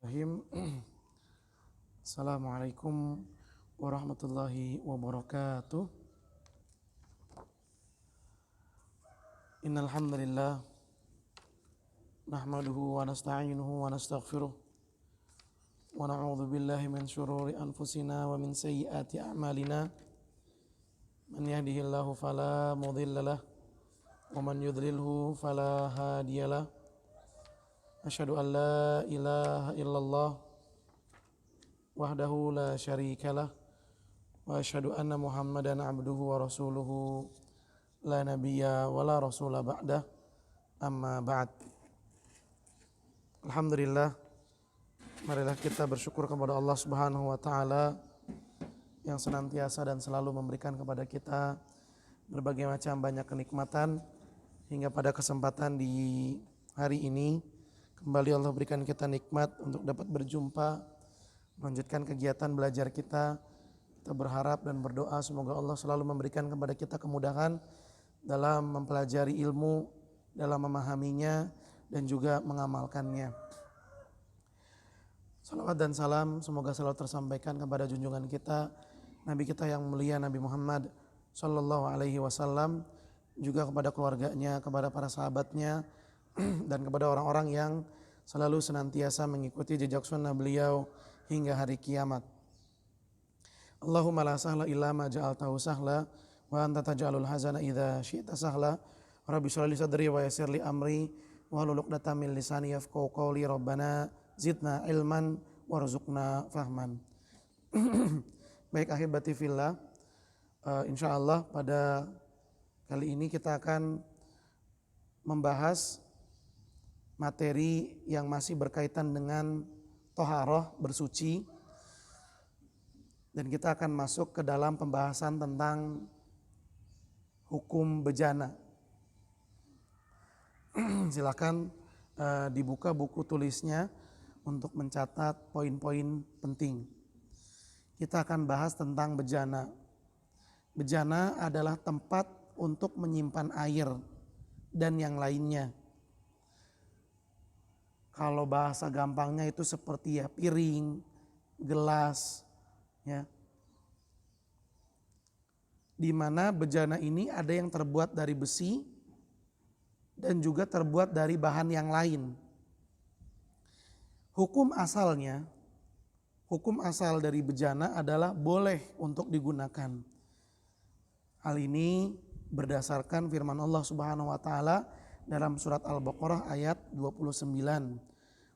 Bismillahirrahmanirrahim. Assalamualaikum warahmatullahi wabarakatuh. Innal hamdalillah nahmaduhu wa nasta'inuhu wa nastaghfiruh wa na'udzu billahi min shururi anfusina wa min sayyiati a'malina. Man yahdihillahu fala mudhillalah wa man yudlilhu fala hadiyalah. Asyhadu an la ilaha illallah wahdahu la syarikalah wa asyhadu anna Muhammadan abduhu wa rasuluhu la nabiyya wa la rasula ba'dah, amma ba'd. Alhamdulillah, marilah kita bersyukur kepada Allah Subhanahu wa taala yang senantiasa dan selalu memberikan kepada kita berbagai macam banyak kenikmatan hingga pada kesempatan di hari ini kembali Allah berikan kita nikmat untuk dapat berjumpa, melanjutkan kegiatan belajar kita. Kita berharap dan berdoa semoga Allah selalu memberikan kepada kita kemudahan dalam mempelajari ilmu, dalam memahaminya dan juga mengamalkannya. Salawat dan salam semoga selalu tersampaikan kepada junjungan kita, Nabi kita yang mulia Nabi Muhammad Sallallahu Alaihi Wasallam, juga kepada keluarganya, kepada para sahabatnya, dan kepada orang-orang yang selalu senantiasa mengikuti jejak sunnah beliau hingga hari kiamat. Allahumma la sahla illa ma ja'altahu sahla wa anta taj'alul hazana idza syi'ta sahla. Rabbi shrah li sadri wa yassir li amri wahlul 'uqdatam min lisani yafqahu qawli. Rabbana zidna ilman warzuqna fahman. Baik ahibati fillah, insyaallah pada kali ini kita akan membahas materi yang masih berkaitan dengan toharoh, bersuci, dan kita akan masuk ke dalam pembahasan tentang hukum bejana. Silakan dibuka buku tulisnya untuk mencatat poin-poin penting. Kita akan bahas tentang bejana. Bejana adalah tempat untuk menyimpan air dan yang lainnya. Kalau bahasa gampangnya itu seperti piring, gelas, ya. Di mana bejana ini ada yang terbuat dari besi dan juga terbuat dari bahan yang lain. Hukum asal dari bejana adalah boleh untuk digunakan. Hal ini berdasarkan firman Allah Subhanahu wa taala dalam surat Al-Baqarah ayat 29.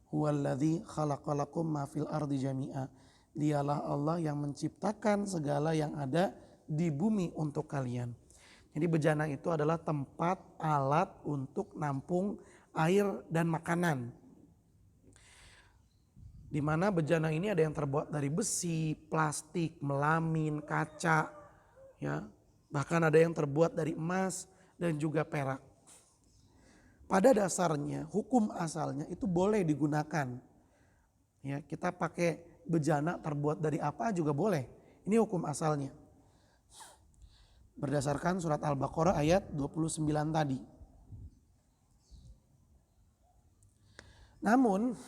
Huwallazi khalaqalakum ma fil ardi jami'a. Dialah Allah yang menciptakan segala yang ada di bumi untuk kalian. Jadi bejana itu adalah tempat alat untuk nampung air dan makanan. Di mana bejana ini ada yang terbuat dari besi, plastik, melamin, kaca, ya. Bahkan ada yang terbuat dari emas dan juga perak. Pada dasarnya hukum asalnya itu boleh digunakan. Ya, kita pakai bejana terbuat dari apa juga boleh. Ini hukum asalnya. Berdasarkan surat Al-Baqarah ayat 29 tadi. Namun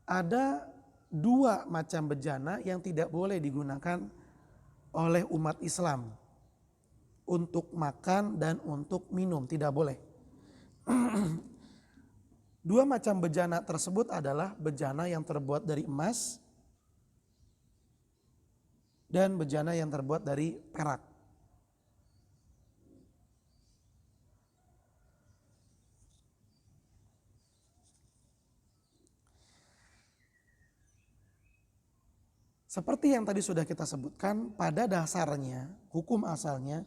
ada dua macam bejana yang tidak boleh digunakan oleh umat Islam. Untuk makan dan untuk minum tidak boleh. Dua macam bejana tersebut adalah bejana yang terbuat dari emas dan bejana yang terbuat dari perak. Seperti yang tadi sudah kita sebutkan, pada dasarnya hukum asalnya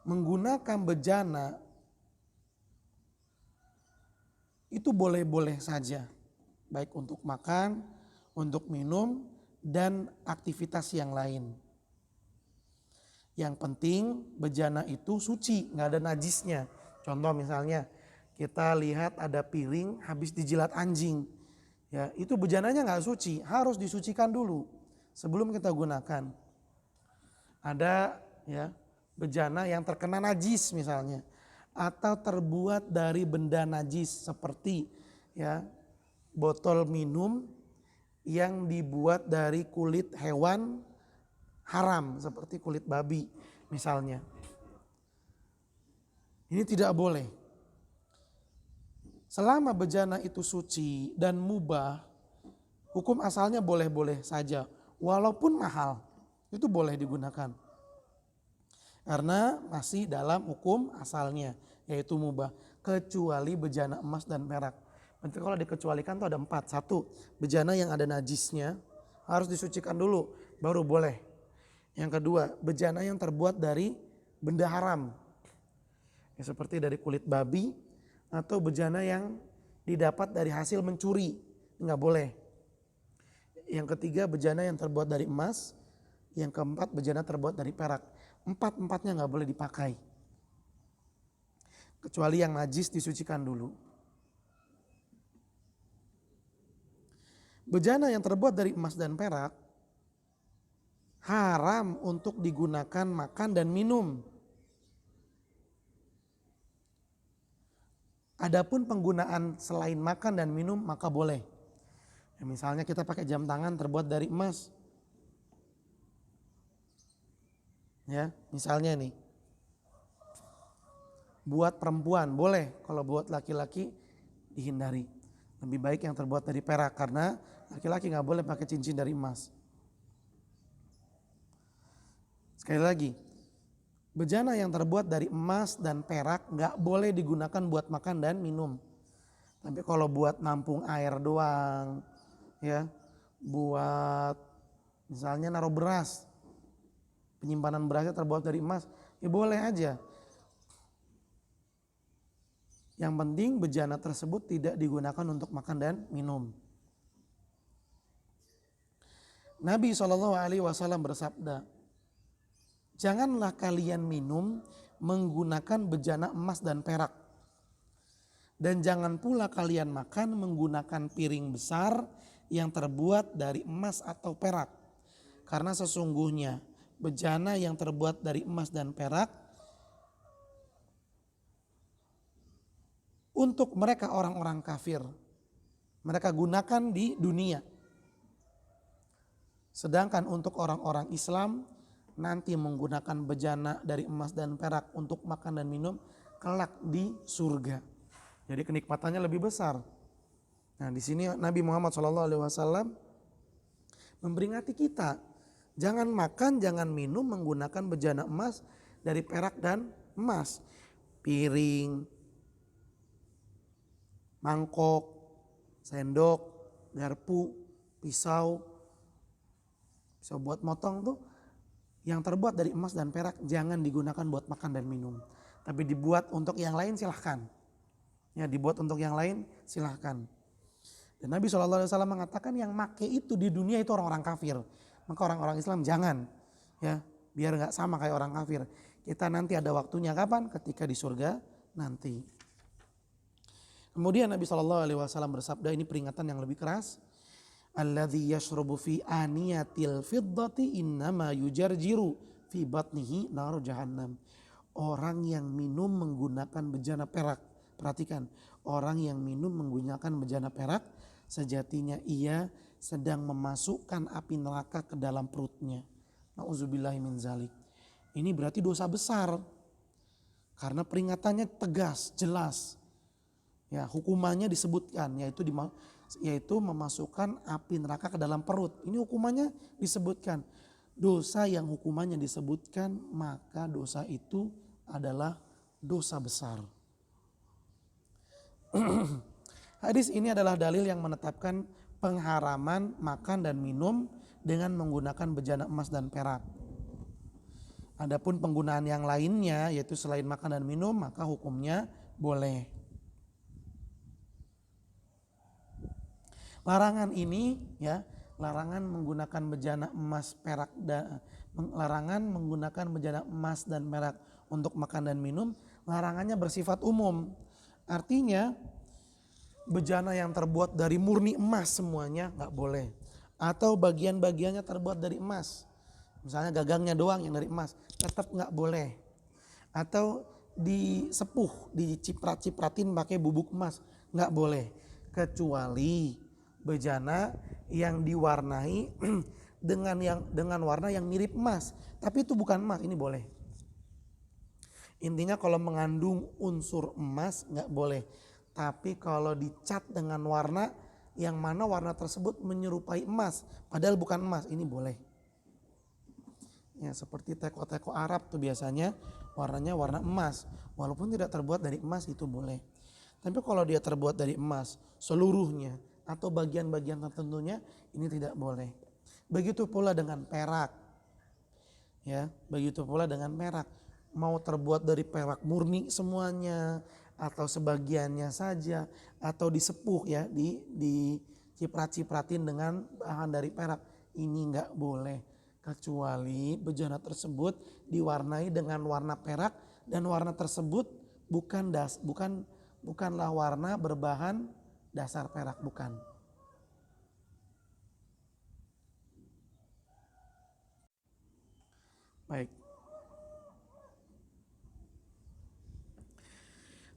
menggunakan bejana itu boleh-boleh saja, baik untuk makan, untuk minum, dan aktivitas yang lain. Yang penting bejana itu suci, nggak ada najisnya. Contoh misalnya kita lihat ada piring habis dijilat anjing, ya itu bejananya nggak suci, harus disucikan dulu sebelum kita gunakan. Ada ya bejana yang terkena najis misalnya, atau terbuat dari benda najis seperti ya botol minum yang dibuat dari kulit hewan haram seperti kulit babi misalnya. Ini tidak boleh. Selama bejana itu suci dan mubah, hukum asalnya boleh-boleh saja. Walaupun mahal, itu boleh digunakan. Karena masih dalam hukum asalnya, yaitu mubah. Kecuali bejana emas dan perak. Nanti kalau dikecualikan tuh ada 4. 1, bejana yang ada najisnya harus disucikan dulu, baru boleh. Yang kedua, bejana yang terbuat dari benda haram. Ya, seperti dari kulit babi atau bejana yang didapat dari hasil mencuri, nggak boleh. Yang ketiga, bejana yang terbuat dari emas. Yang keempat, bejana terbuat dari perak. Empat-empatnya nggak boleh dipakai. Kecuali yang najis disucikan dulu. Bejana yang terbuat dari emas dan perak haram untuk digunakan makan dan minum. Adapun penggunaan selain makan dan minum maka boleh. Ya, misalnya kita pakai jam tangan terbuat dari emas. Ya, misalnya nih. Buat perempuan boleh, kalau buat laki-laki dihindari. Lebih baik yang terbuat dari perak karena laki-laki nggak boleh pakai cincin dari emas. Sekali lagi, bejana yang terbuat dari emas dan perak nggak boleh digunakan buat makan dan minum. Tapi kalau buat nampung air doang, ya, buat misalnya naruh beras, penyimpanan berasnya terbuat dari emas, ya boleh aja. Yang penting bejana tersebut tidak digunakan untuk makan dan minum. Nabi SAW bersabda, janganlah kalian minum menggunakan bejana emas dan perak. Dan jangan pula kalian makan menggunakan piring besar yang terbuat dari emas atau perak. Karena sesungguhnya bejana yang terbuat dari emas dan perak untuk mereka orang-orang kafir. Mereka gunakan di dunia. Sedangkan untuk orang-orang Islam nanti menggunakan bejana dari emas dan perak untuk makan dan minum kelak di surga. Jadi kenikmatannya lebih besar. Nah, di sini Nabi Muhammad SAW memperingati kita, jangan makan, jangan minum menggunakan bejana emas dari perak dan emas. Piring, mangkok, sendok, garpu, pisau buat motong tuh yang terbuat dari emas dan perak jangan digunakan buat makan dan minum. Tapi dibuat untuk yang lain silahkan. Ya, dibuat untuk yang lain silahkan. Dan Nabi SAW mengatakan yang make itu di dunia itu orang-orang kafir. Maka orang-orang Islam jangan, ya, biar nggak sama kayak orang kafir. Kita nanti ada waktunya kapan? Ketika di surga nanti. Kemudian Nabi SAW bersabda, ini peringatan yang lebih keras. Alladzi yashrubu fi aniyatil fiddati innama yujarjiru fi batnihi nar jahannam. Orang yang minum menggunakan bejana perak. Perhatikan, orang yang minum menggunakan bejana perak sejatinya ia sedang memasukkan api neraka ke dalam perutnya. Nauzubillahi min zalik. Ini berarti dosa besar. Karena peringatannya tegas, jelas. Ya, hukumannya disebutkan yaitu memasukkan api neraka ke dalam perut. Ini hukumannya disebutkan. Dosa yang hukumannya disebutkan, maka dosa itu adalah dosa besar. Hadis ini adalah dalil yang menetapkan pengharaman makan dan minum dengan menggunakan bejana emas dan perak. Adapun penggunaan yang lainnya yaitu selain makan dan minum maka hukumnya boleh. Larangan ini ya, larangan menggunakan bejana emas perak larangan menggunakan bejana emas dan perak untuk makan dan minum, larangannya bersifat umum. Artinya bejana yang terbuat dari murni emas semuanya nggak boleh. Atau bagian-bagiannya terbuat dari emas. Misalnya gagangnya doang yang dari emas, tetap nggak boleh. Atau disepuh, diciprat-cipratin pakai bubuk emas, nggak boleh. Kecuali bejana yang diwarnai dengan warna yang mirip emas, tapi itu bukan emas, ini boleh. Intinya kalau mengandung unsur emas nggak boleh. Tapi kalau dicat dengan warna yang mana warna tersebut menyerupai emas, padahal bukan emas, ini boleh. Ya, seperti teko-teko Arab tuh biasanya warnanya warna emas, walaupun tidak terbuat dari emas itu boleh. Tapi kalau dia terbuat dari emas seluruhnya atau bagian-bagian tertentunya, ini tidak boleh. Begitu pula dengan perak. Ya, begitu pula dengan perak. Mau terbuat dari perak murni semuanya atau sebagiannya saja atau disepuh ya, diciprat-cipratin dengan bahan dari perak, ini nggak boleh kecuali bejana tersebut diwarnai dengan warna perak dan warna tersebut bukanlah warna berbahan dasar perak, bukan. Baik.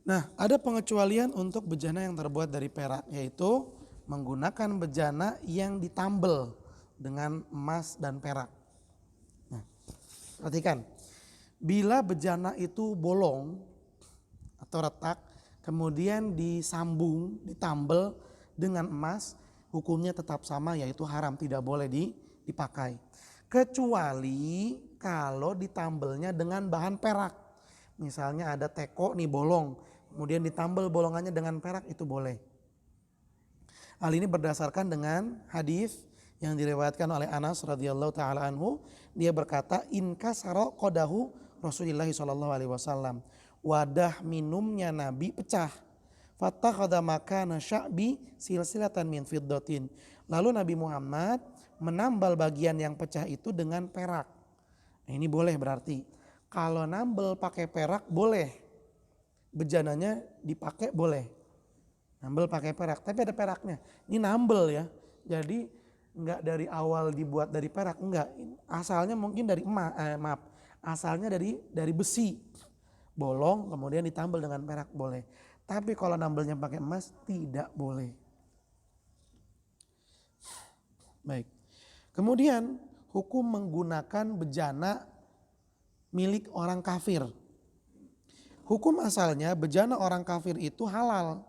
Nah, ada pengecualian untuk bejana yang terbuat dari perak, yaitu menggunakan bejana yang ditambel dengan emas dan perak. Nah, perhatikan, bila bejana itu bolong atau retak, kemudian disambung, ditambel dengan emas, hukumnya tetap sama, yaitu haram, tidak boleh dipakai. Kecuali kalau ditambelnya dengan bahan perak. Misalnya ada teko nih bolong, kemudian ditambal bolongannya dengan perak, itu boleh. Hal ini berdasarkan dengan hadis yang diriwayatkan oleh Anas radhiyallahu taala anhu. Dia berkata, in kasara qadahu Rasulullah sallallahu alaihi wasallam. Wadah minumnya Nabi pecah. Fattakhadha makana sya'bi silsilatan min fiddatin. Lalu Nabi Muhammad menambal bagian yang pecah itu dengan perak. Nah, ini boleh berarti. Kalau nambel pakai perak boleh. Bejananya dipakai boleh. Nambel pakai perak, tapi ada peraknya. Ini nambel ya. Jadi enggak dari awal dibuat dari perak, enggak. Asalnya mungkin dari asalnya dari besi. Bolong kemudian ditambal dengan perak boleh. Tapi kalau nambelnya pakai emas tidak boleh. Baik. Kemudian hukum menggunakan bejana milik orang kafir. Hukum asalnya bejana orang kafir itu halal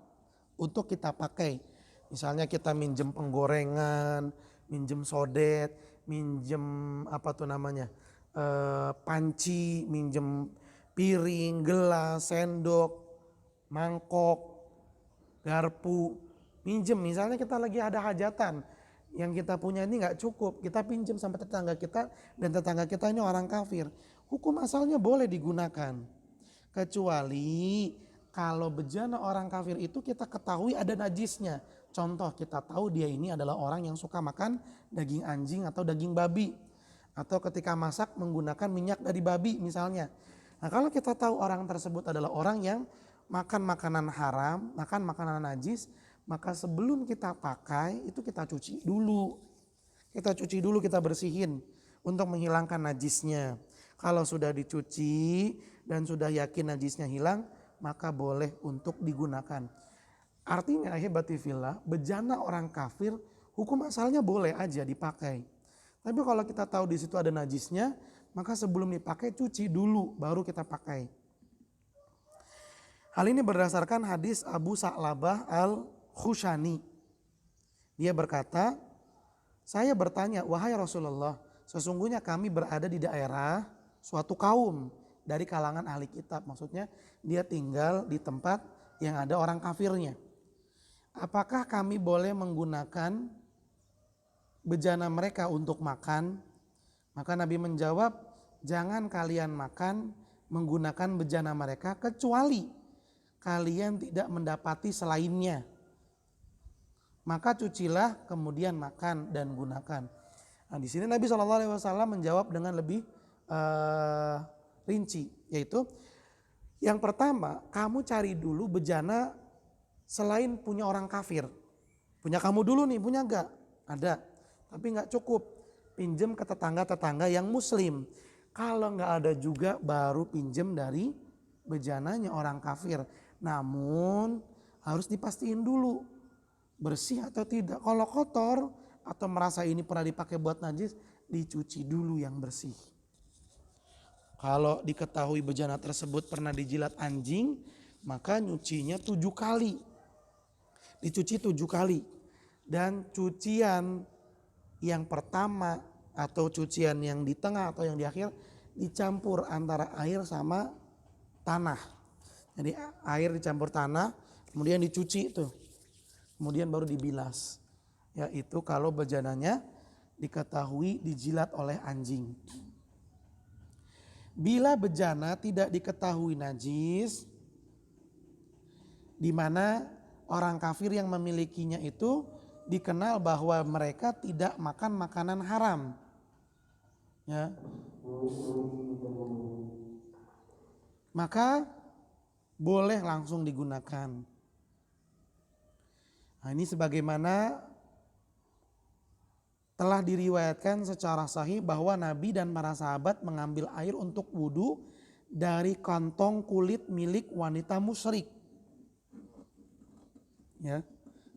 untuk kita pakai. Misalnya kita minjem penggorengan, minjem sodet, minjem panci, minjem piring, gelas, sendok, mangkok, garpu, minjem. Misalnya kita lagi ada hajatan, yang kita punya ini nggak cukup, kita pinjam sampai tetangga kita dan tetangga kita ini orang kafir. Hukum asalnya boleh digunakan. Kecuali kalau bejana orang kafir itu kita ketahui ada najisnya. Contoh, kita tahu dia ini adalah orang yang suka makan daging anjing atau daging babi. Atau ketika masak menggunakan minyak dari babi misalnya. Nah, kalau kita tahu orang tersebut adalah orang yang makan makanan haram, makan makanan najis, maka sebelum kita pakai itu kita cuci dulu. Kita cuci dulu, kita bersihin untuk menghilangkan najisnya. Kalau sudah dicuci dan sudah yakin najisnya hilang, maka boleh untuk digunakan. Artinya hebatifillah, bejana orang kafir hukum asalnya boleh aja dipakai. Tapi kalau kita tahu di situ ada najisnya, maka sebelum dipakai cuci dulu baru kita pakai. Hal ini berdasarkan hadis Abu Sa'labah al-Khushani. Dia berkata, saya bertanya, wahai Rasulullah, sesungguhnya kami berada di daerah suatu kaum dari kalangan ahli kitab. Maksudnya dia tinggal di tempat yang ada orang kafirnya. Apakah kami boleh menggunakan bejana mereka untuk makan? Maka Nabi menjawab, jangan kalian makan menggunakan bejana mereka kecuali kalian tidak mendapati selainnya. Maka cucilah kemudian makan dan gunakan. Nah, di sini Nabi SAW menjawab dengan lebih rinci, yaitu yang pertama, kamu cari dulu bejana selain punya orang kafir. Punya kamu dulu nih, punya enggak? Ada, tapi enggak cukup. Pinjem ke tetangga-tetangga yang muslim. Kalau enggak ada juga baru pinjem dari bejananya orang kafir. Namun harus dipastiin dulu bersih atau tidak. Kalau kotor atau merasa ini pernah dipakai buat najis, dicuci dulu yang bersih. Kalau diketahui bejana tersebut pernah dijilat anjing, maka nyucinya 7 kali. Dicuci 7 kali. Dan cucian yang pertama atau cucian yang di tengah atau yang di akhir dicampur antara air sama tanah. Jadi air dicampur tanah, kemudian dicuci itu. Kemudian baru dibilas. Yaitu kalau bejananya diketahui dijilat oleh anjing. Bila bejana tidak diketahui najis, di mana orang kafir yang memilikinya itu dikenal bahwa mereka tidak makan makanan haram. Ya. Maka boleh langsung digunakan. Nah, ini sebagaimana telah diriwayatkan secara sahih bahwa Nabi dan para sahabat mengambil air untuk wudhu dari kantong kulit milik wanita musyrik. Ya,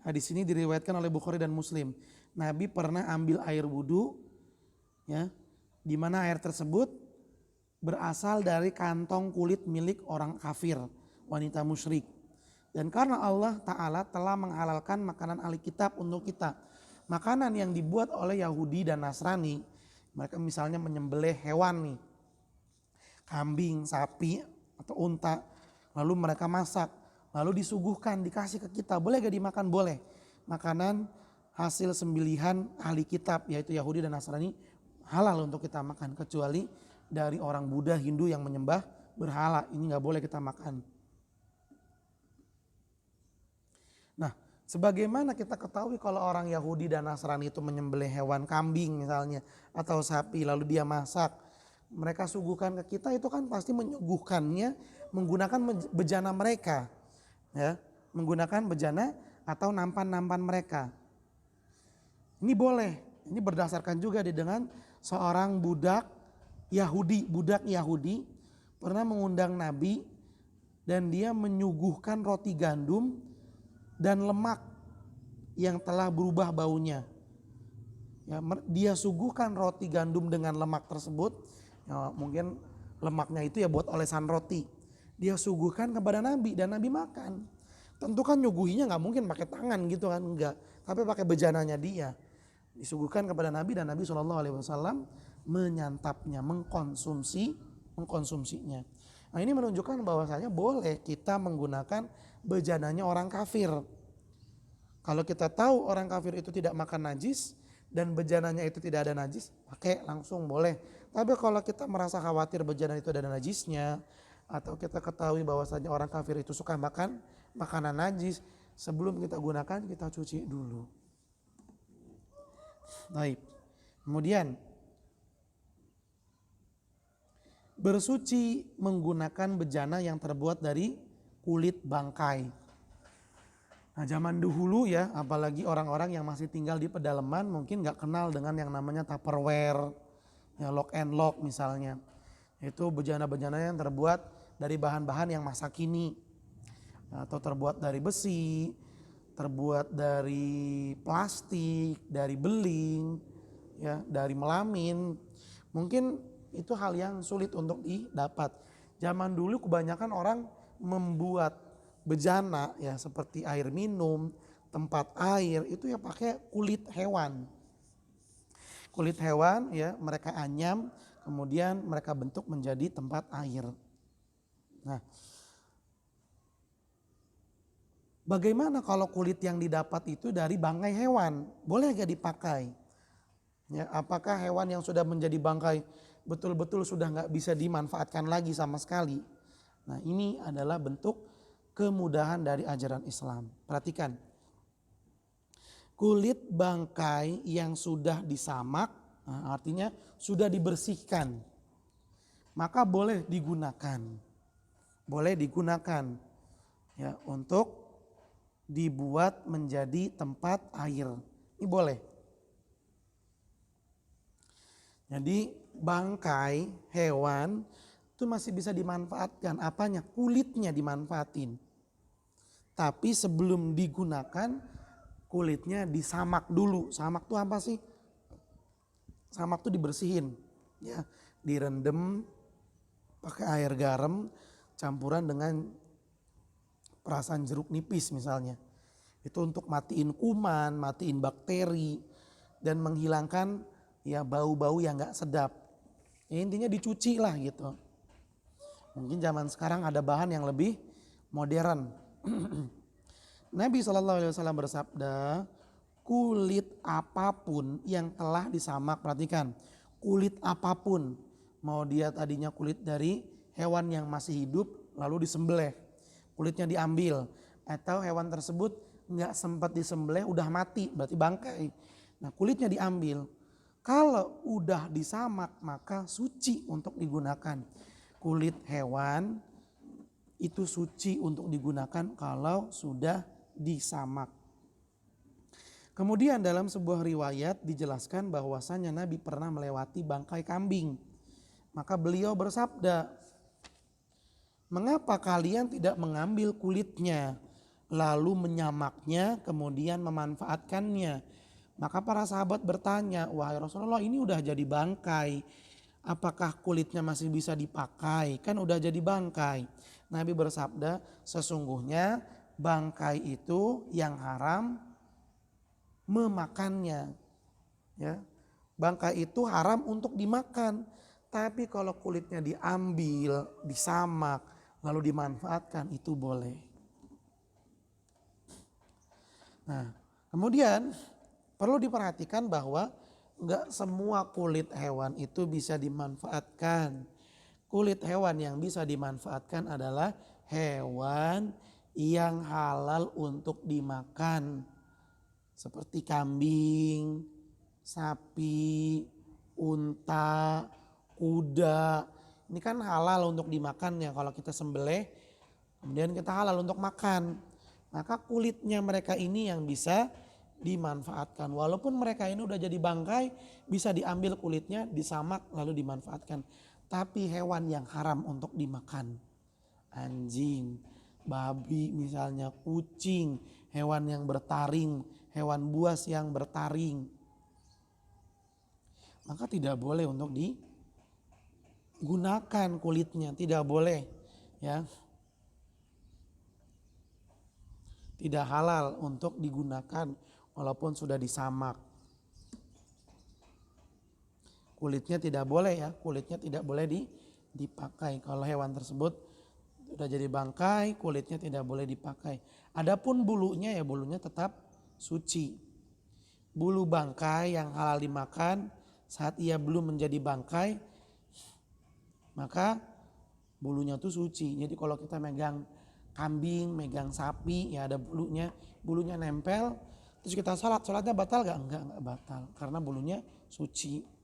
hadis ini diriwayatkan oleh Bukhari dan Muslim. Nabi pernah ambil air wudhu, ya, di mana air tersebut berasal dari kantong kulit milik orang kafir, wanita musyrik. Dan karena Allah Ta'ala telah menghalalkan makanan ahli kitab untuk kita. Makanan yang dibuat oleh Yahudi dan Nasrani, mereka misalnya menyembelih hewan nih, kambing, sapi atau unta, lalu mereka masak, lalu disuguhkan, dikasih ke kita, boleh gak dimakan? Boleh. Makanan hasil sembelihan ahli kitab yaitu Yahudi dan Nasrani halal untuk kita makan, kecuali dari orang Buddha, Hindu yang menyembah berhala, ini gak boleh kita makan. Nah, sebagaimana kita ketahui kalau orang Yahudi dan Nasrani itu menyembelih hewan kambing misalnya atau sapi lalu dia masak, mereka suguhkan ke kita, itu kan pasti menyuguhkannya menggunakan bejana mereka, ya, menggunakan bejana atau nampan-nampan mereka. Ini boleh, ini berdasarkan juga dengan seorang budak Yahudi pernah mengundang Nabi dan dia menyuguhkan roti gandum dan lemak yang telah berubah baunya. Ya, dia suguhkan roti gandum dengan lemak tersebut. Ya, mungkin lemaknya itu ya buat olesan roti. Dia suguhkan kepada Nabi dan Nabi makan. Tentu kan nyuguhinya nggak mungkin pakai tangan gitu kan, enggak. Tapi pakai bejananya dia. Disuguhkan kepada Nabi dan Nabi SAW menyantapnya, mengkonsumsinya. Nah, ini menunjukkan bahwasanya boleh kita menggunakan bejananya orang kafir. Kalau kita tahu orang kafir itu tidak makan najis dan bejananya itu tidak ada najis, pakai langsung boleh. Tapi kalau kita merasa khawatir bejana itu ada najisnya, atau kita ketahui bahwasanya orang kafir itu suka makan makanan najis, sebelum kita gunakan kita cuci dulu. Baik. Kemudian bersuci menggunakan bejana yang terbuat dari kulit bangkai. Nah, zaman dahulu ya, apalagi orang-orang yang masih tinggal di pedalaman mungkin gak kenal dengan yang namanya Tupperware, ya, lock and lock misalnya. Itu bejana-bejana yang terbuat dari bahan-bahan yang masa kini, atau terbuat dari besi, terbuat dari plastik, dari beling, ya, dari melamin. Mungkin itu hal yang sulit untuk didapat. Zaman dulu kebanyakan orang membuat bejana ya seperti air minum, tempat air itu ya pakai kulit hewan. Kulit hewan ya mereka anyam, kemudian mereka bentuk menjadi tempat air. Nah, bagaimana kalau kulit yang didapat itu dari bangkai hewan? Boleh gak dipakai? Ya, apakah hewan yang sudah menjadi bangkai betul-betul sudah gak bisa dimanfaatkan lagi sama sekali? Nah, ini adalah bentuk kemudahan dari ajaran Islam. Perhatikan, kulit bangkai yang sudah disamak, nah artinya sudah dibersihkan, maka boleh digunakan. Boleh digunakan ya untuk dibuat menjadi tempat air. Ini boleh. Jadi bangkai hewan itu masih bisa dimanfaatkan. Apanya? Kulitnya dimanfaatin. Tapi sebelum digunakan kulitnya disamak dulu. Samak tuh apa sih? Samak tuh dibersihin, ya, direndam pakai air garam campuran dengan perasan jeruk nipis misalnya. Itu untuk matiin kuman, matiin bakteri dan menghilangkan ya bau-bau yang nggak sedap. Ya, intinya dicuci lah gitu. Mungkin zaman sekarang ada bahan yang lebih modern. Nabi SAW bersabda, kulit apapun yang telah disamak, perhatikan, kulit apapun, mau dia tadinya kulit dari hewan yang masih hidup lalu disembelih, kulitnya diambil, atau hewan tersebut nggak sempat disembelih udah mati berarti bangkai. Nah kulitnya diambil, kalau udah disamak maka suci untuk digunakan. Kulit hewan itu suci untuk digunakan kalau sudah disamak. Kemudian dalam sebuah riwayat dijelaskan bahwasanya Nabi pernah melewati bangkai kambing. Maka beliau bersabda, mengapa kalian tidak mengambil kulitnya lalu menyamaknya kemudian memanfaatkannya? Maka para sahabat bertanya, wahai Rasulullah ini udah jadi bangkai, apakah kulitnya masih bisa dipakai? Kan udah jadi bangkai. Nabi bersabda, sesungguhnya bangkai itu yang haram memakannya. Ya, bangkai itu haram untuk dimakan. Tapi kalau kulitnya diambil, disamak, lalu dimanfaatkan itu boleh. Nah, kemudian perlu diperhatikan bahwa enggak semua kulit hewan itu bisa dimanfaatkan. Kulit hewan yang bisa dimanfaatkan adalah hewan yang halal untuk dimakan. Seperti kambing, sapi, unta, kuda. Ini kan halal untuk dimakan ya kalau kita sembelih. Kemudian kita halal untuk makan. Maka kulitnya mereka ini yang bisa dimanfaatkan. Walaupun mereka ini udah jadi bangkai, bisa diambil kulitnya, disamak lalu dimanfaatkan. Tapi hewan yang haram untuk dimakan, anjing, babi misalnya, kucing, hewan yang bertaring, hewan buas yang bertaring, maka tidak boleh untuk digunakan kulitnya, tidak boleh, ya, tidak halal untuk digunakan walaupun sudah disamak. Kulitnya tidak boleh ya, kulitnya tidak boleh dipakai. Kalau hewan tersebut sudah jadi bangkai, kulitnya tidak boleh dipakai. Adapun bulunya ya bulunya tetap suci. Bulu bangkai yang halal dimakan saat ia belum menjadi bangkai, maka bulunya tuh suci. Jadi kalau kita megang kambing, megang sapi ya ada bulunya, bulunya nempel, terus kita salatnya batal gak? Enggak batal karena bulunya suci.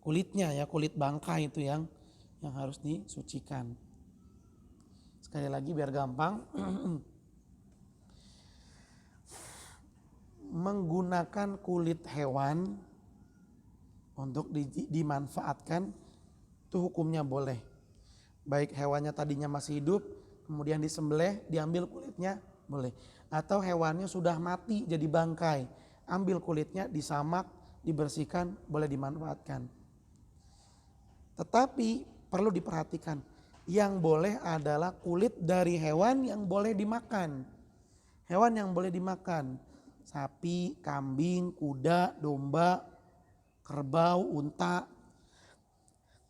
Kulitnya ya, kulit bangkai itu yang harus disucikan. Sekali lagi biar gampang. Menggunakan kulit hewan untuk dimanfaatkan itu hukumnya boleh. Baik hewannya tadinya masih hidup, kemudian disembelih, diambil kulitnya boleh. Atau hewannya sudah mati jadi bangkai, ambil kulitnya, disamak, dibersihkan, boleh dimanfaatkan. Tetapi perlu diperhatikan, yang boleh adalah kulit dari hewan yang boleh dimakan. Hewan yang boleh dimakan, sapi, kambing, kuda, domba, kerbau, unta.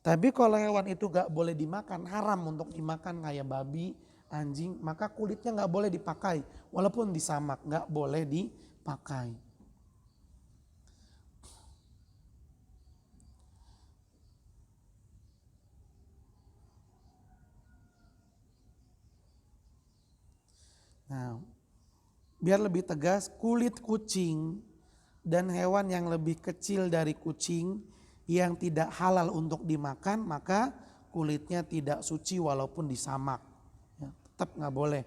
Tapi kalau hewan itu gak boleh dimakan, haram untuk dimakan kayak babi, anjing, maka kulitnya gak boleh dipakai. Walaupun disamak gak boleh dipakai. Nah, biar lebih tegas, kulit kucing dan hewan yang lebih kecil dari kucing yang tidak halal untuk dimakan, maka kulitnya tidak suci walaupun disamak. Ya, tetap gak boleh.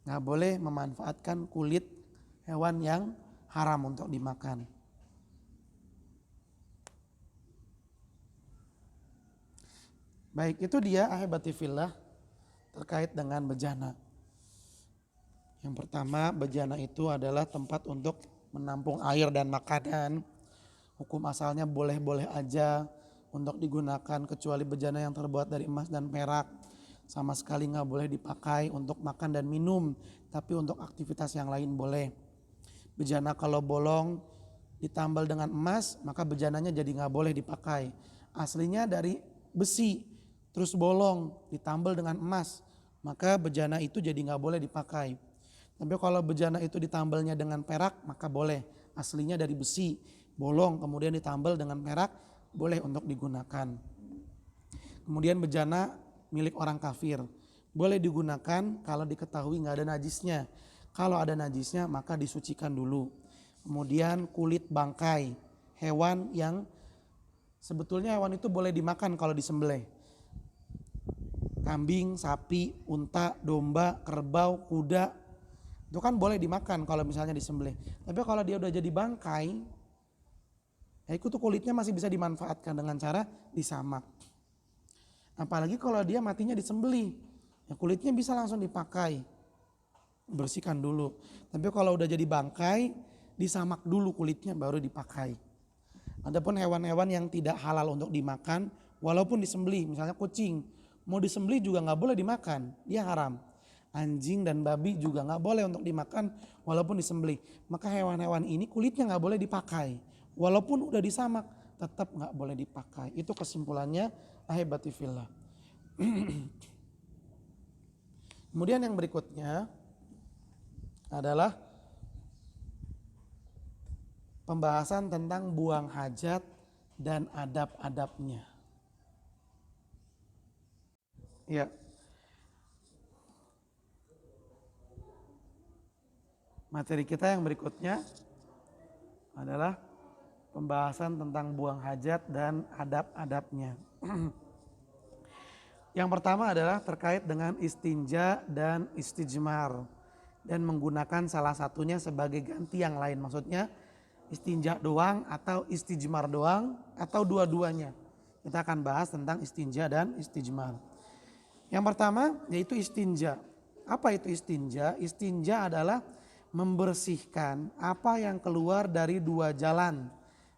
Gak boleh memanfaatkan kulit hewan yang haram untuk dimakan. Baik, itu dia ahibati fillah terkait dengan bejana. Yang pertama, bejana itu adalah tempat untuk menampung air dan makanan. Hukum asalnya boleh-boleh aja untuk digunakan kecuali bejana yang terbuat dari emas dan perak. Sama sekali nggak boleh dipakai untuk makan dan minum, tapi untuk aktivitas yang lain boleh. Bejana kalau bolong ditambal dengan emas, maka bejananya jadi nggak boleh dipakai. Aslinya dari besi, terus bolong ditambal dengan emas, maka bejana itu jadi nggak boleh dipakai. Tapi kalau bejana itu ditambalnya dengan perak, maka boleh. Aslinya dari besi, bolong kemudian ditambal dengan perak, boleh untuk digunakan. Kemudian bejana milik orang kafir, boleh digunakan kalau diketahui nggak ada najisnya. Kalau ada najisnya maka disucikan dulu. Kemudian kulit bangkai hewan yang sebetulnya hewan itu boleh dimakan kalau disembelih. Kambing, sapi, unta, domba, kerbau, kuda, itu kan boleh dimakan kalau misalnya disembelih. Tapi kalau dia udah jadi bangkai, ya itu tuh kulitnya masih bisa dimanfaatkan dengan cara disamak. Apalagi kalau dia matinya disembelih, ya kulitnya bisa langsung dipakai. Bersihkan dulu. Tapi kalau udah jadi bangkai, disamak dulu kulitnya baru dipakai. Adapun hewan-hewan yang tidak halal untuk dimakan, walaupun disembelih, misalnya kucing, mau disembelih juga nggak boleh dimakan, dia haram. Anjing dan babi juga nggak boleh untuk dimakan walaupun disembelih. Maka hewan-hewan ini kulitnya nggak boleh dipakai, walaupun udah disamak tetap nggak boleh dipakai. Itu kesimpulannya, ahibati fillah. Kemudian yang berikutnya adalah pembahasan tentang buang hajat dan adab-adabnya. Ya. Materi kita yang berikutnya adalah pembahasan tentang buang hajat dan adab-adabnya. Yang pertama adalah terkait dengan istinja dan istijmar dan menggunakan salah satunya sebagai ganti yang lain. Maksudnya istinja doang atau istijmar doang atau dua-duanya. Kita akan bahas tentang istinja dan istijmar. Yang pertama yaitu istinja. Apa itu istinja? Istinja adalah membersihkan apa yang keluar dari dua jalan,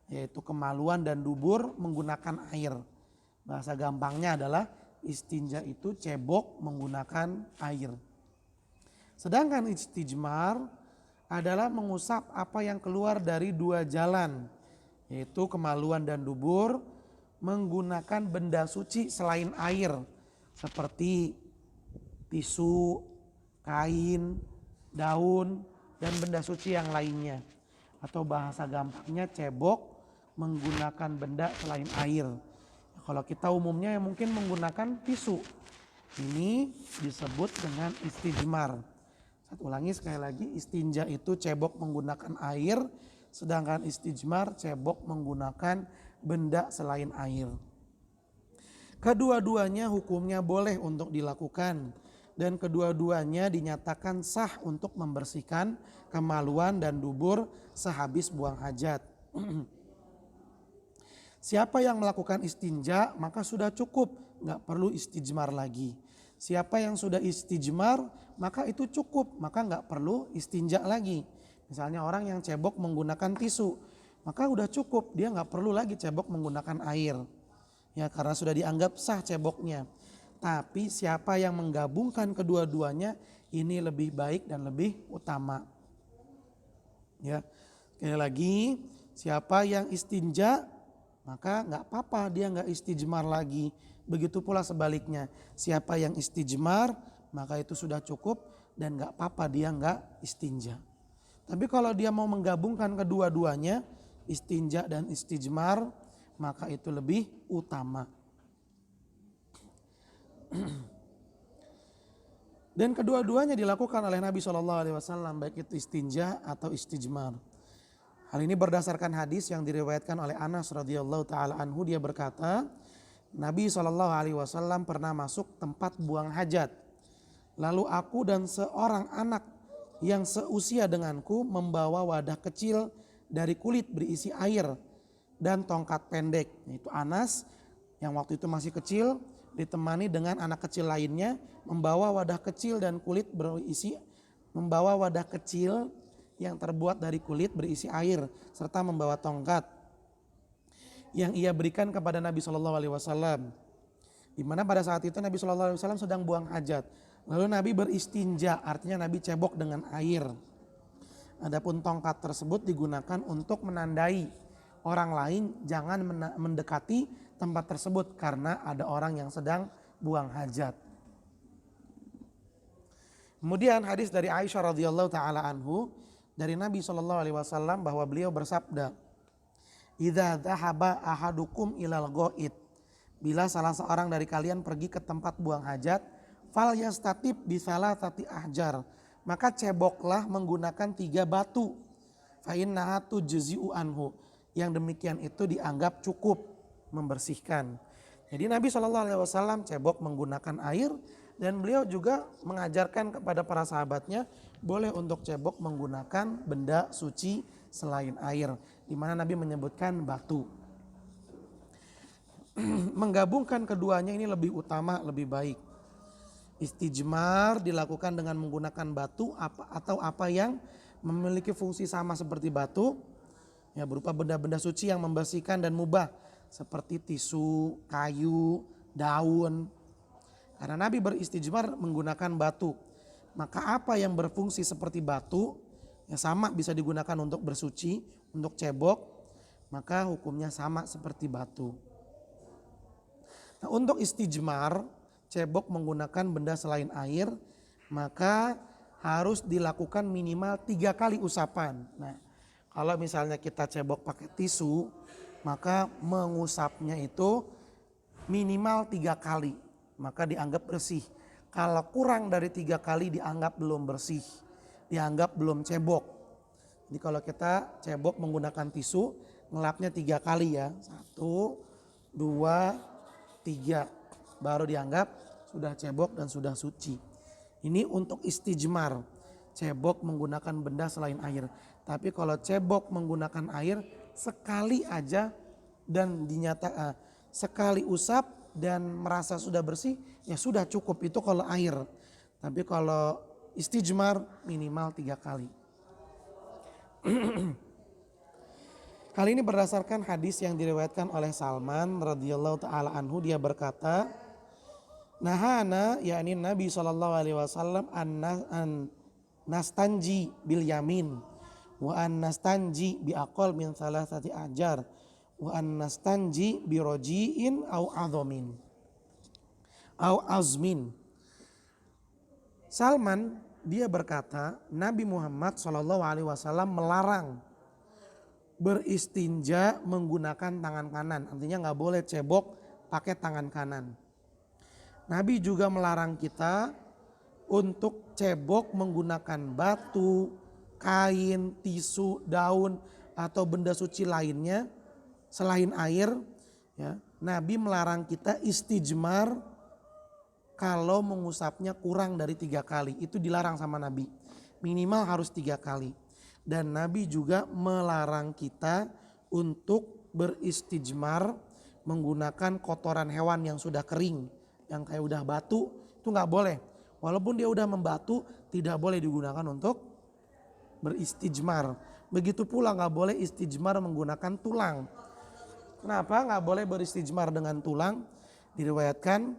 yaitu kemaluan dan dubur menggunakan air. Bahasa gampangnya adalah istinja itu cebok menggunakan air. Sedangkan istijmar adalah mengusap apa yang keluar dari dua jalan, yaitu kemaluan dan dubur menggunakan benda suci selain air, seperti tisu, kain, daun, dan benda suci yang lainnya. Atau bahasa gampangnya cebok menggunakan benda selain air. Kalau kita umumnya mungkin menggunakan tisu. Ini disebut dengan istijmar. Saya ulangi sekali lagi, istinja itu cebok menggunakan air, sedangkan istijmar cebok menggunakan benda selain air. Kedua-duanya hukumnya boleh untuk dilakukan dan kedua-duanya dinyatakan sah untuk membersihkan kemaluan dan dubur sehabis buang hajat. Siapa yang melakukan istinja maka sudah cukup, nggak perlu istijmar lagi. Siapa yang sudah istijmar maka itu cukup, maka nggak perlu istinja lagi. Misalnya orang yang cebok menggunakan tisu, maka udah cukup, dia nggak perlu lagi cebok menggunakan air. Ya karena sudah dianggap sah ceboknya. Tapi siapa yang menggabungkan kedua-duanya ini lebih baik dan lebih utama. Ya, sekali lagi siapa yang istinja maka nggak apa-apa dia nggak istijmar lagi. Begitu pula sebaliknya, siapa yang istijmar maka itu sudah cukup dan nggak apa-apa dia nggak istinja. Tapi kalau dia mau menggabungkan kedua-duanya, istinja dan istijmar, maka itu lebih utama. Dan kedua-duanya dilakukan oleh Nabi SAW, baik itu istinja atau istijmar. Hal ini berdasarkan hadis yang diriwayatkan oleh Anas radhiyallahu taala anhu. Dia berkata, Nabi SAW pernah masuk tempat buang hajat. Lalu aku dan seorang anak yang seusia denganku membawa wadah kecil dari kulit berisi air dan tongkat pendek. Yaitu Anas yang waktu itu masih kecil ditemani dengan anak kecil lainnya membawa wadah kecil dan kulit berisi membawa wadah kecil yang terbuat dari kulit berisi air serta membawa tongkat yang ia berikan kepada Nabi SAW. Di mana pada saat itu Nabi SAW sedang buang hajat. Lalu Nabi beristinja, artinya Nabi cebok dengan air. Adapun tongkat tersebut digunakan untuk menandai orang lain jangan mendekati tempat tersebut karena ada orang yang sedang buang hajat. Kemudian hadis dari Aisyah radhiyallahu taala anhu dari Nabi SAW bahwa beliau bersabda, "Idza dhahaba ahadukum ilal ghaid." Bila salah seorang dari kalian pergi ke tempat buang hajat, fal yastatib bisalatati ahjar, maka ceboklah menggunakan 3 batu. Fa innaha tujzi'u anhu. Yang demikian itu dianggap cukup membersihkan. Jadi Nabi SAW cebok menggunakan air dan beliau juga mengajarkan kepada para sahabatnya boleh untuk cebok menggunakan benda suci selain air, di mana Nabi menyebutkan batu. Menggabungkan keduanya ini lebih utama, lebih baik. Istijmar dilakukan dengan menggunakan batu atau apa yang memiliki fungsi sama seperti batu, ya berupa benda-benda suci yang membersihkan dan mubah seperti tisu, kayu, daun. Karena Nabi beristijmar menggunakan batu, maka apa yang berfungsi seperti batu yang sama bisa digunakan untuk bersuci, untuk cebok, maka hukumnya sama seperti batu. Nah, untuk istijmar, cebok menggunakan benda selain air, maka harus dilakukan minimal 3 kali usapan. Nah, kalau misalnya kita cebok pakai tisu, maka mengusapnya itu minimal 3 kali, maka dianggap bersih. Kalau kurang dari 3 kali dianggap belum bersih, dianggap belum cebok. Jadi kalau kita cebok menggunakan tisu, ngelapnya 3 kali ya. 1, 2, 3, baru dianggap sudah cebok dan sudah suci. Ini untuk istijmar, cebok menggunakan benda selain air. Tapi kalau cebok menggunakan air sekali aja dan dinyatakan sekali usap dan merasa sudah bersih, ya sudah cukup, itu kalau air. Tapi kalau istijmar minimal 3 kali. Kali ini berdasarkan hadis yang diriwayatkan oleh Salman radhiyallahu taala anhu, dia berkata, nahana yakni Nabi SAW an nastanji bil yamin wa an nastanji bi aqal min salasati ajar wa an nastanji bi rojiin au adhamin au azmin. Salman dia berkata Nabi Muhammad SAW melarang beristinja menggunakan tangan kanan, artinya nggak boleh cebok pakai tangan kanan. Nabi juga melarang kita untuk cebok menggunakan batu, kain, tisu, daun atau benda suci lainnya selain air. Ya, Nabi melarang kita istijmar kalau mengusapnya kurang dari 3 kali, itu dilarang sama Nabi. Minimal harus 3 kali. Dan Nabi juga melarang kita untuk beristijmar menggunakan kotoran hewan yang sudah kering, yang kayak udah batu, itu nggak boleh. Walaupun dia udah membatu, tidak boleh digunakan untuk beristijmar. Begitu pula nggak boleh istijmar menggunakan tulang. Kenapa nggak boleh beristijmar dengan tulang? Diriwayatkan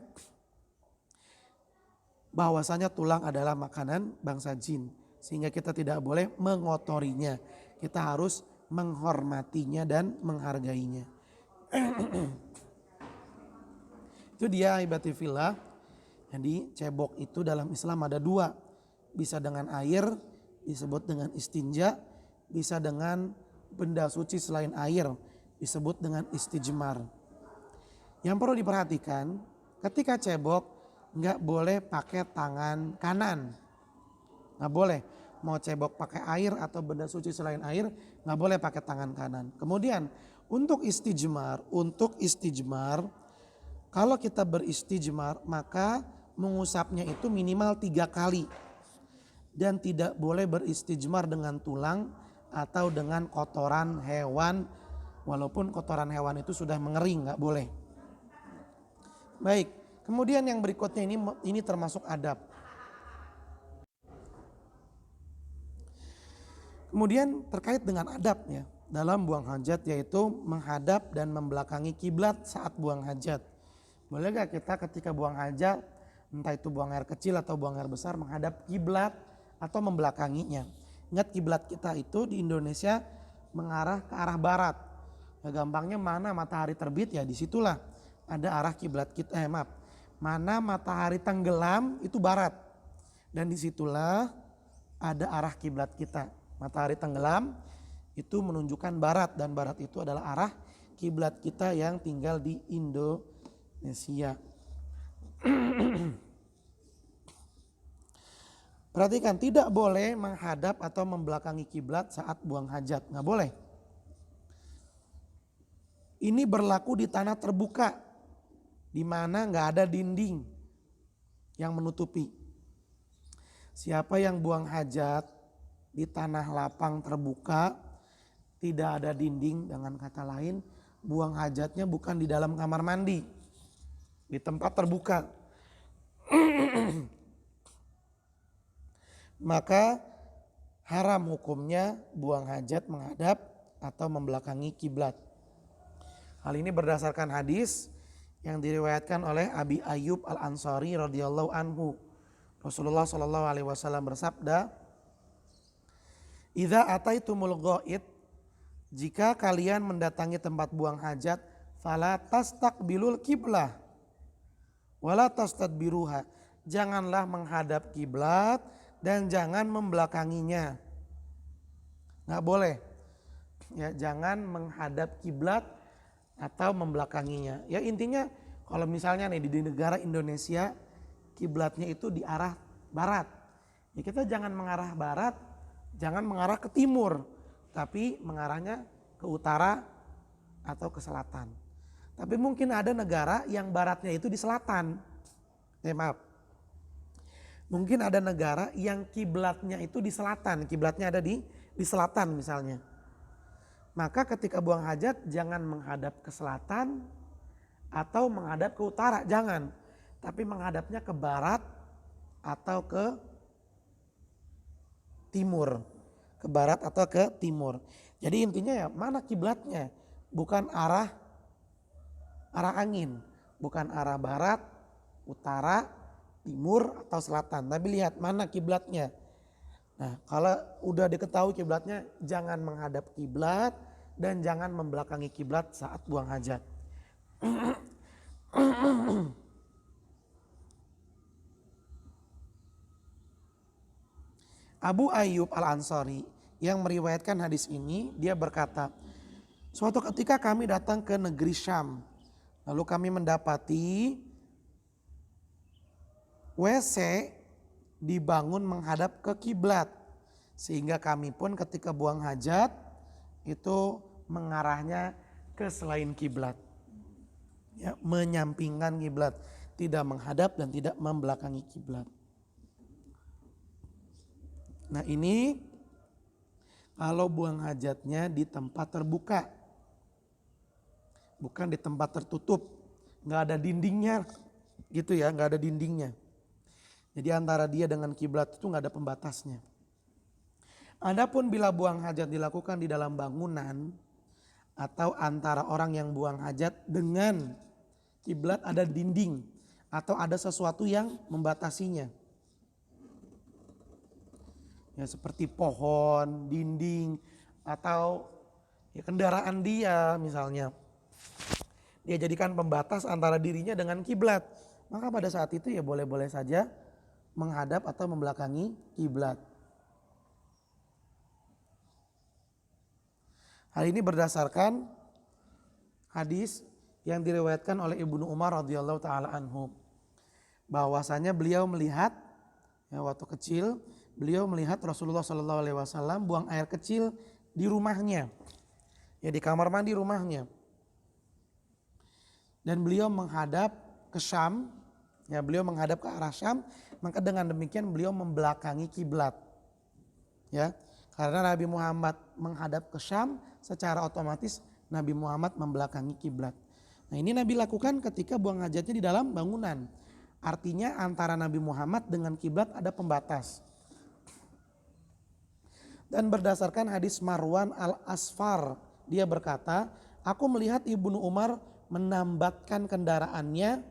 bahwasanya tulang adalah makanan bangsa jin, sehingga kita tidak boleh mengotorinya. Kita harus menghormatinya dan menghargainya. Itu dia ibadati fillah. Jadi cebok itu dalam Islam ada 2. Bisa dengan air, disebut dengan istinja. Bisa dengan benda suci selain air, disebut dengan istijmar. Yang perlu diperhatikan, ketika cebok nggak boleh pakai tangan kanan. Nggak boleh. Mau cebok pakai air atau benda suci selain air, nggak boleh pakai tangan kanan. Kemudian untuk istijmar, kalau kita beristijmar maka mengusapnya itu minimal 3 kali. Dan tidak boleh beristijmar dengan tulang atau dengan kotoran hewan, walaupun kotoran hewan itu sudah mengering, nggak boleh. Baik, kemudian yang berikutnya ini termasuk adab. Kemudian terkait dengan adab ya dalam buang hajat, yaitu menghadap dan membelakangi kiblat saat buang hajat. Boleh gak kita ketika buang hajat, entah itu buang air kecil atau buang air besar, menghadap kiblat atau membelakanginya? Ingat kiblat kita itu di Indonesia mengarah ke arah barat. Ya gampangnya mana matahari terbit ya disitulah ada arah kiblat kita. Mana matahari tenggelam itu barat. Dan disitulah ada arah kiblat kita. Matahari tenggelam itu menunjukkan barat, dan barat itu adalah arah kiblat kita yang tinggal di Indonesia. Perhatikan, tidak boleh menghadap atau membelakangi kiblat saat buang hajat, nggak boleh. Ini berlaku di tanah terbuka, di mana nggak ada dinding yang menutupi. Siapa yang buang hajat di tanah lapang terbuka, tidak ada dinding, dengan kata lain buang hajatnya bukan di dalam kamar mandi, di tempat terbuka, maka haram hukumnya buang hajat menghadap atau membelakangi kiblat. Hal ini berdasarkan hadis yang diriwayatkan oleh Abi Ayyub Al-Ansari radhiyallahu anhu. Rasulullah sallallahu alaihi wasallam bersabda, "Idza ataitumul ghaid, jika kalian mendatangi tempat buang hajat, fala tastaqbilul qiblah wala tastadbiruha." Janganlah menghadap kiblat dan jangan membelakanginya. Enggak boleh. Ya, jangan menghadap kiblat atau membelakanginya. Ya intinya kalau misalnya nih di negara Indonesia kiblatnya itu di arah barat. Ya kita jangan mengarah barat, jangan mengarah ke timur, tapi mengarahnya ke utara atau ke selatan. Tapi mungkin ada negara yang baratnya itu di selatan. Mungkin ada negara yang kiblatnya itu di selatan, kiblatnya ada di selatan misalnya. Maka ketika buang hajat jangan menghadap ke selatan atau menghadap ke utara, jangan. Tapi menghadapnya ke barat atau ke timur. Ke barat atau ke timur. Jadi intinya ya mana kiblatnya, bukan arah angin, bukan arah barat, utara, timur atau selatan. Tapi lihat mana kiblatnya. Nah, kalau udah diketahui kiblatnya, jangan menghadap kiblat dan jangan membelakangi kiblat saat buang hajat. Abu Ayyub Al-Ansari yang meriwayatkan hadis ini, dia berkata, suatu ketika kami datang ke negeri Syam, lalu kami mendapati WC dibangun menghadap ke kiblat, sehingga kami pun ketika buang hajat itu mengarahnya ke selain kiblat, ya, menyampingkan kiblat, tidak menghadap dan tidak membelakangi kiblat. Nah ini kalau buang hajatnya di tempat terbuka, bukan di tempat tertutup, nggak ada dindingnya, gitu ya, nggak ada dindingnya. Jadi antara dia dengan kiblat itu nggak ada pembatasnya. Adapun bila buang hajat dilakukan di dalam bangunan atau antara orang yang buang hajat dengan kiblat ada dinding atau ada sesuatu yang membatasinya. Ya seperti pohon, dinding, atau ya kendaraan dia misalnya. Dia jadikan pembatas antara dirinya dengan kiblat. Maka pada saat itu ya boleh-boleh saja menghadap atau membelakangi kiblat. Hal ini berdasarkan hadis yang diriwayatkan oleh Ibnu Umar radhiyallahu taala anhu, bahwasanya beliau melihat ya, waktu kecil beliau melihat Rasulullah sallallahu alaihi wasallam buang air kecil di rumahnya, ya di kamar mandi rumahnya, dan beliau menghadap ke Syam, ya beliau menghadap ke arah Syam, maka dengan demikian beliau membelakangi kiblat, ya karena Nabi Muhammad menghadap ke Syam, secara otomatis Nabi Muhammad membelakangi kiblat. Nah ini Nabi lakukan ketika buang hajatnya di dalam bangunan, artinya antara Nabi Muhammad dengan kiblat ada pembatas. Dan berdasarkan hadis Marwan al-Asfar, dia berkata, aku melihat Ibnu Umar menambatkan kendaraannya,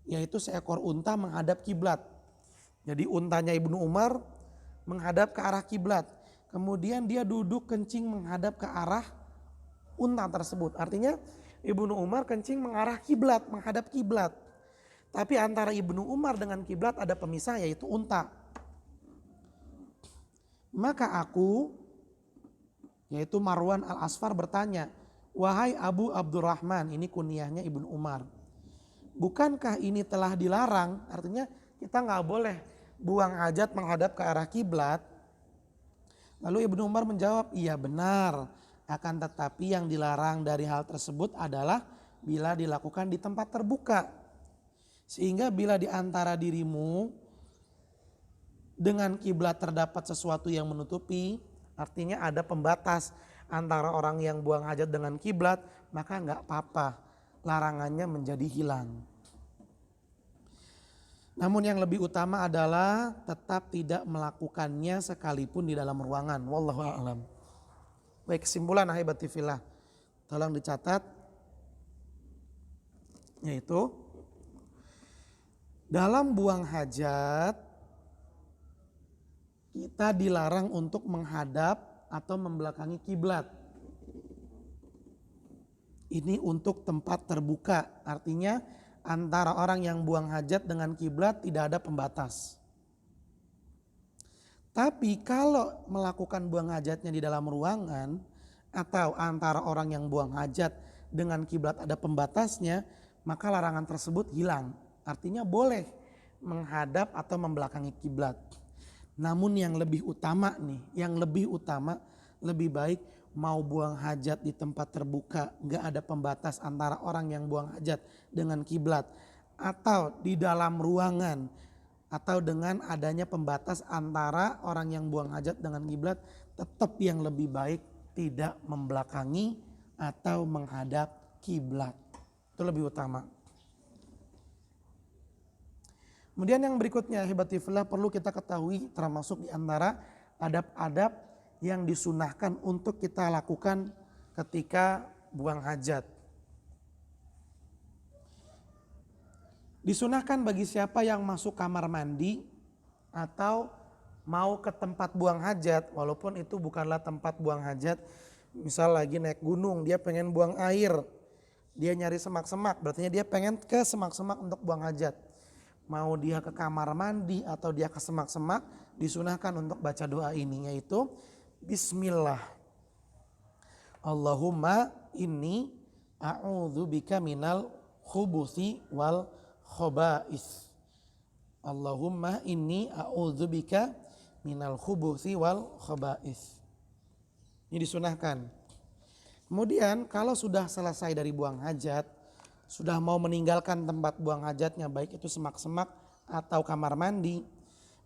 yaitu seekor unta menghadap kiblat. Jadi untanya Ibnu Umar menghadap ke arah kiblat. Kemudian dia duduk kencing menghadap ke arah unta tersebut. Artinya Ibnu Umar kencing mengarah kiblat, menghadap kiblat. Tapi antara Ibnu Umar dengan kiblat ada pemisah, yaitu unta. Maka aku, yaitu Marwan al-Asfar, bertanya, wahai Abu Abdurrahman, ini kunyahnya Ibnu Umar, bukankah ini telah dilarang? Artinya kita nggak boleh buang hajat menghadap ke arah kiblat. Lalu Ibnu Umar menjawab, iya benar, akan tetapi yang dilarang dari hal tersebut adalah bila dilakukan di tempat terbuka. Sehingga bila di antara dirimu dengan kiblat terdapat sesuatu yang menutupi, artinya ada pembatas antara orang yang buang hajat dengan kiblat, maka nggak apa-apa, larangannya menjadi hilang. Namun yang lebih utama adalah tetap tidak melakukannya sekalipun di dalam ruangan. Wallahu a'lam. Baik, kesimpulan ahibati fillah, tolong dicatat, yaitu dalam buang hajat kita dilarang untuk menghadap atau membelakangi kiblat. Ini untuk tempat terbuka, artinya antara orang yang buang hajat dengan kiblat tidak ada pembatas. Tapi kalau melakukan buang hajatnya di dalam ruangan atau antara orang yang buang hajat dengan kiblat ada pembatasnya, maka larangan tersebut hilang. Artinya boleh menghadap atau membelakangi kiblat. Namun yang lebih utama nih, lebih baik mau buang hajat di tempat terbuka, gak ada pembatas antara orang yang buang hajat dengan kiblat, atau di dalam ruangan, atau dengan adanya pembatas antara orang yang buang hajat dengan kiblat, tetap yang lebih baik tidak membelakangi atau menghadap kiblat. Itu lebih utama. Kemudian yang berikutnya hibatifillah perlu kita ketahui, termasuk di antara adab-adab yang disunahkan untuk kita lakukan ketika buang hajat. Disunahkan bagi siapa yang masuk kamar mandi atau mau ke tempat buang hajat, walaupun itu bukanlah tempat buang hajat, misal lagi naik gunung dia pengen buang air, dia nyari semak-semak, berarti dia pengen ke semak-semak untuk buang hajat. Mau dia ke kamar mandi atau dia ke semak-semak, disunahkan untuk baca doa ini, yaitu Bismillah. Allahumma inni a'udzubika minal khubuthi wal khoba'is. Allahumma inni a'udzubika minal khubuthi wal khoba'is. Ini disunahkan. Kemudian kalau sudah selesai dari buang hajat, sudah mau meninggalkan tempat buang hajatnya, baik itu semak-semak atau kamar mandi,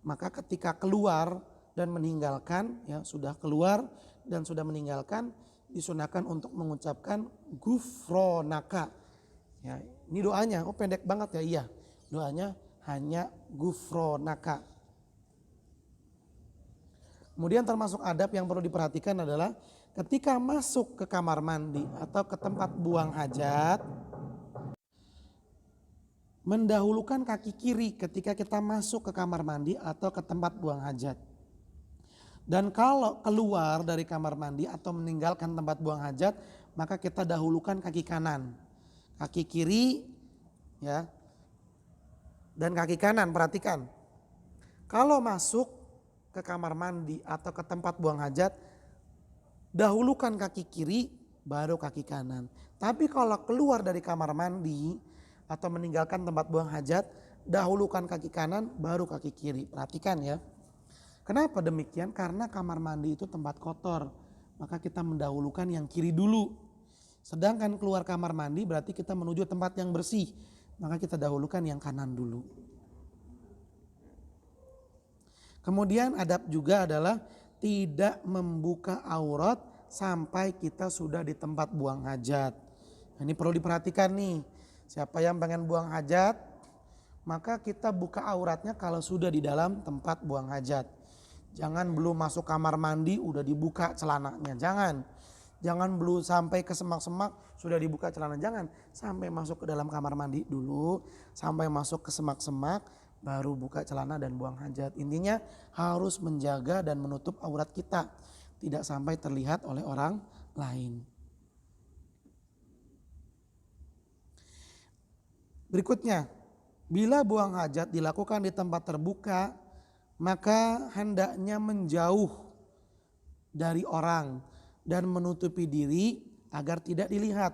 maka ketika keluar dan meninggalkan, ya sudah keluar dan sudah meninggalkan, disunahkan untuk mengucapkan gufronaka. Ya, ini doanya, oh pendek banget ya, iya. Doanya hanya gufronaka. Kemudian termasuk adab yang perlu diperhatikan adalah ketika masuk ke kamar mandi atau ke tempat buang hajat, mendahulukan kaki kiri ketika kita masuk ke kamar mandi atau ke tempat buang hajat. Dan kalau keluar dari kamar mandi atau meninggalkan tempat buang hajat, maka kita dahulukan kaki kanan. Kaki kiri ya. Dan kaki kanan, perhatikan. Kalau masuk ke kamar mandi atau ke tempat buang hajat, dahulukan kaki kiri baru kaki kanan. Tapi kalau keluar dari kamar mandi atau meninggalkan tempat buang hajat, dahulukan kaki kanan baru kaki kiri. Perhatikan ya. Kenapa demikian? Karena kamar mandi itu tempat kotor. Maka kita mendahulukan yang kiri dulu. Sedangkan keluar kamar mandi berarti kita menuju tempat yang bersih. Maka kita dahulukan yang kanan dulu. Kemudian adab juga adalah tidak membuka aurat sampai kita sudah di tempat buang hajat. Ini perlu diperhatikan nih. Siapa yang pengen buang hajat, maka kita buka auratnya kalau sudah di dalam tempat buang hajat. Jangan belum masuk kamar mandi udah dibuka celananya, jangan. Jangan belum sampai ke semak-semak sudah dibuka celana, jangan. Sampai masuk ke dalam kamar mandi dulu, sampai masuk ke semak-semak baru buka celana dan buang hajat. Intinya harus menjaga dan menutup aurat kita, tidak sampai terlihat oleh orang lain. Berikutnya, bila buang hajat dilakukan di tempat terbuka, maka hendaknya menjauh dari orang dan menutupi diri agar tidak dilihat.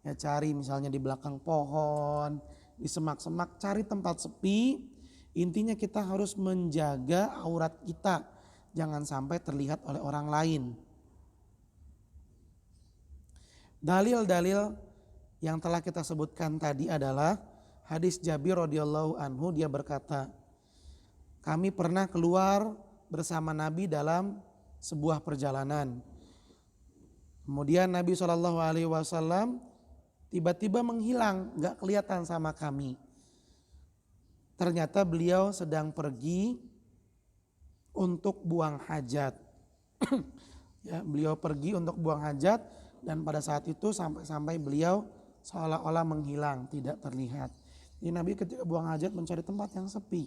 Ya, cari misalnya di belakang pohon, di semak-semak, cari tempat sepi. Intinya kita harus menjaga aurat kita, jangan sampai terlihat oleh orang lain. Dalil-dalil yang telah kita sebutkan tadi adalah hadis Jabir radhiyallahu anhu, dia berkata, kami pernah keluar bersama Nabi dalam sebuah perjalanan. Kemudian Nabi SAW tiba-tiba menghilang, gak kelihatan sama kami. Ternyata beliau sedang pergi untuk buang hajat. Ya, beliau pergi untuk buang hajat dan pada saat itu sampai beliau seolah-olah menghilang, tidak terlihat. Jadi Nabi ketika buang hajat mencari tempat yang sepi,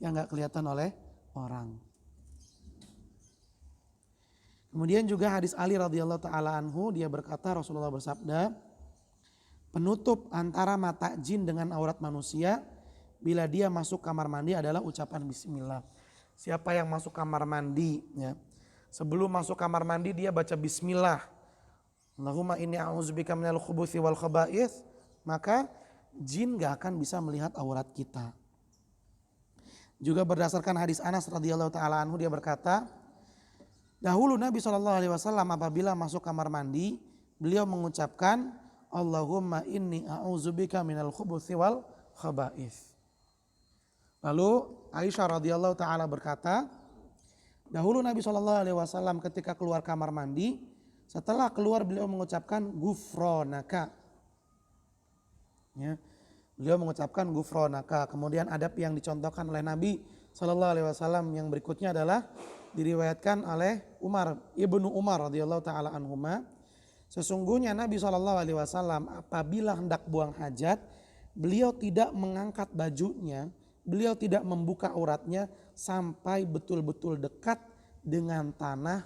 yang gak kelihatan oleh orang. Kemudian juga hadis Ali radhiyallahu taala anhu, dia berkata, Rasulullah bersabda, penutup antara mata jin dengan aurat manusia bila dia masuk kamar mandi adalah ucapan bismillah. Siapa yang masuk kamar mandi, ya, sebelum masuk kamar mandi dia baca bismillah, Allahumma inni a'udzubika minal khubuthi wal khaba'ith, maka jin gak akan bisa melihat aurat kita. Juga berdasarkan hadis Anas radhiyallahu taala anhu, dia berkata, dahulu Nabi SAW apabila masuk kamar mandi, beliau mengucapkan, Allahumma inni a'udzubika minal khubuthi wal khaba'ith. Lalu Aisyah radhiyallahu taala berkata, dahulu Nabi SAW ketika keluar kamar mandi, setelah keluar beliau mengucapkan gufronaka. Ya, beliau mengucapkan gufronaka. Kemudian adab yang dicontohkan oleh Nabi SAW yang berikutnya adalah diriwayatkan oleh Ibnu Umar radhiyallahu taala anhuma. Sesungguhnya Nabi SAW apabila hendak buang hajat, beliau tidak mengangkat bajunya, beliau tidak membuka auratnya sampai betul-betul dekat dengan tanah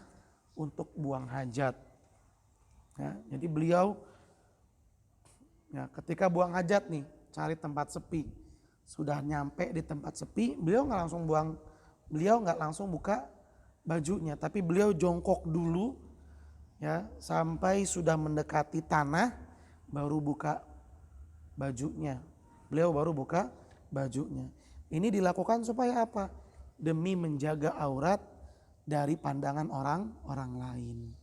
untuk buang hajat. Ya, jadi beliau ya, ketika buang hajat nih, cari tempat sepi, sudah nyampe di tempat sepi, beliau nggak langsung buka bajunya, tapi beliau jongkok dulu, ya, sampai sudah mendekati tanah, baru buka bajunya. Beliau baru buka bajunya. Ini dilakukan supaya apa? Demi menjaga aurat dari pandangan orang lain.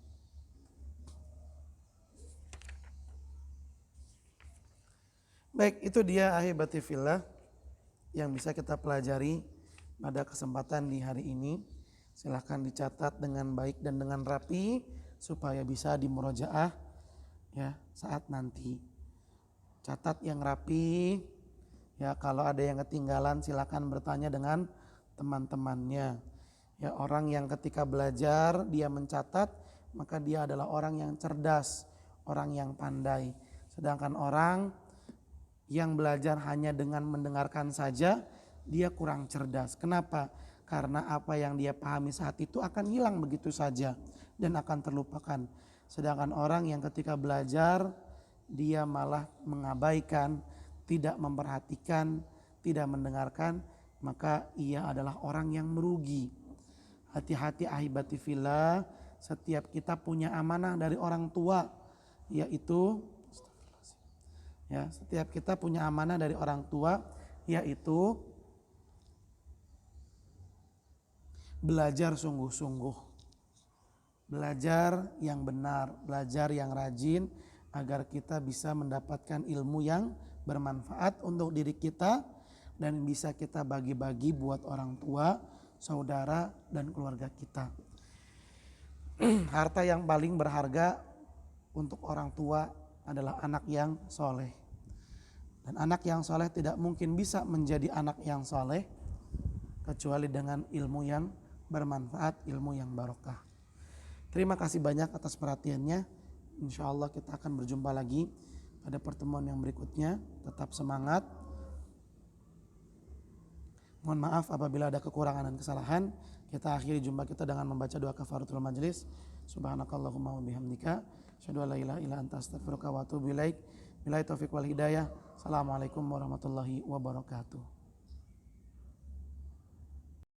Baik, itu dia ahibati fillah yang bisa kita pelajari pada kesempatan di hari ini. Silahkan dicatat dengan baik dan dengan rapi supaya bisa dimurojaah ya saat nanti. Catat yang rapi ya, kalau ada yang ketinggalan silakan bertanya dengan teman-temannya. Ya, orang yang ketika belajar dia mencatat, maka dia adalah orang yang cerdas, orang yang pandai. Sedangkan orang yang belajar hanya dengan mendengarkan saja, dia kurang cerdas. Kenapa? Karena apa yang dia pahami saat itu akan hilang begitu saja dan akan terlupakan. Sedangkan orang yang ketika belajar, dia malah mengabaikan, tidak memperhatikan, tidak mendengarkan, maka ia adalah orang yang merugi. Hati-hati ahibati fillah, setiap kita punya amanah dari orang tua, yaitu ya, setiap kita punya amanah dari orang tua, yaitu belajar sungguh-sungguh, belajar yang benar, belajar yang rajin, agar kita bisa mendapatkan ilmu yang bermanfaat untuk diri kita dan bisa kita bagi-bagi buat orang tua, saudara, dan keluarga kita. Harta yang paling berharga untuk orang tua adalah anak yang soleh. Dan anak yang soleh tidak mungkin bisa menjadi anak yang soleh kecuali dengan ilmu yang bermanfaat, ilmu yang barokah. Terima kasih banyak atas perhatiannya. Insya Allah kita akan berjumpa lagi pada pertemuan yang berikutnya. Tetap semangat. Mohon maaf apabila ada kekurangan dan kesalahan. Kita akhiri jumpa kita dengan membaca doa kafaratul majlis. Subhanakallahumma wa bihamdika asyhadu an la ilaha illa anta astaghfiruka wa atubu ilaik. Billahi taufiq wal hidayah. Assalamualaikum warahmatullahi wabarakatuh.